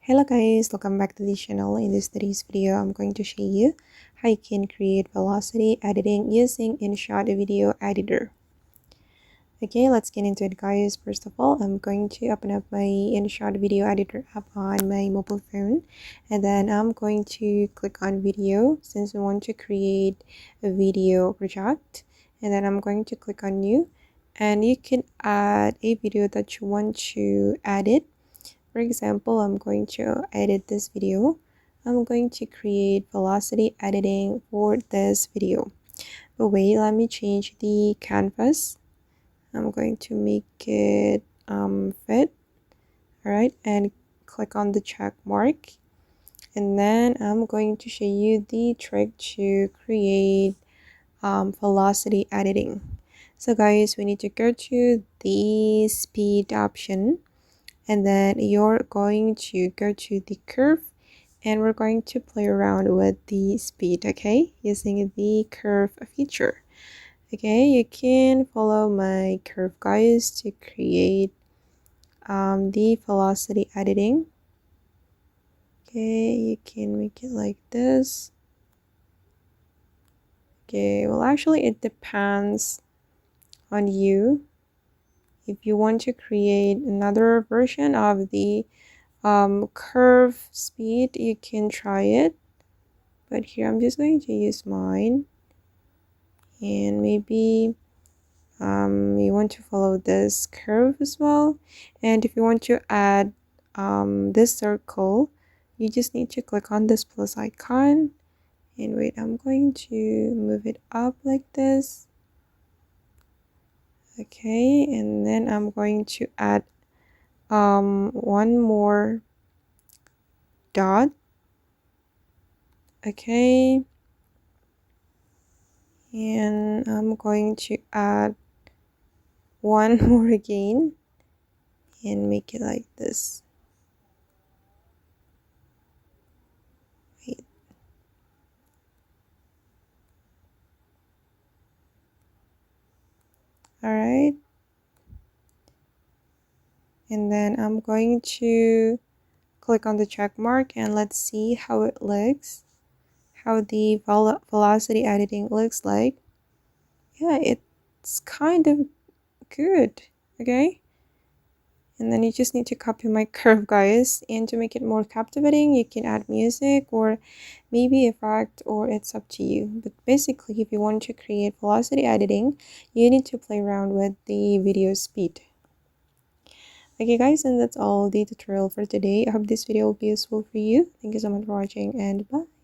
Hello guys, welcome back to the channel. In this today's video, I'm going to show you how you can create velocity editing using InShot video editor. Okay, let's get into it guys. First of all, I'm going to open up my InShot video editor app on my mobile phone, and then I'm going to click on video since we want to create a video project, and then I'm going to click on new, and you can add a video that you want to edit. For example, I'm going to edit this video. I'm going to create velocity editing for this video. But wait, let me change the canvas. I'm going to make it fit. All right, and click on the check mark. And then I'm going to show you the trick to create velocity editing. So guys, we need to go to the speed option, and then you're going to go to the curve, and we're going to play around with the speed, okay, using the curve feature. Okay, you can follow my curve guys to create the velocity editing. Okay, you can make it like this. Okay, well actually it depends on you. If you want to create another version of the curve speed, you can try it, but here I'm just going to use mine. And maybe you want to follow this curve as well. And if you want to add this circle, you just need to click on this plus icon, and wait, I'm going to move it up like this. Okay, and then I'm going to add one more dot. Okay, and I'm going to add one more again and make it like this. Wait. All right, and then I'm going to click on the check mark, and let's see how it looks, how the velocity editing looks like. Yeah, it's kind of good. Okay, and then you just need to copy my curve guys, and to make it more captivating you can add music or maybe effect, or it's up to you. But basically, if you want to create velocity editing, you need to play around with the video speed. Okay guys, and that's all the tutorial for today. I hope this video will be useful for you. Thank you so much for watching, and bye.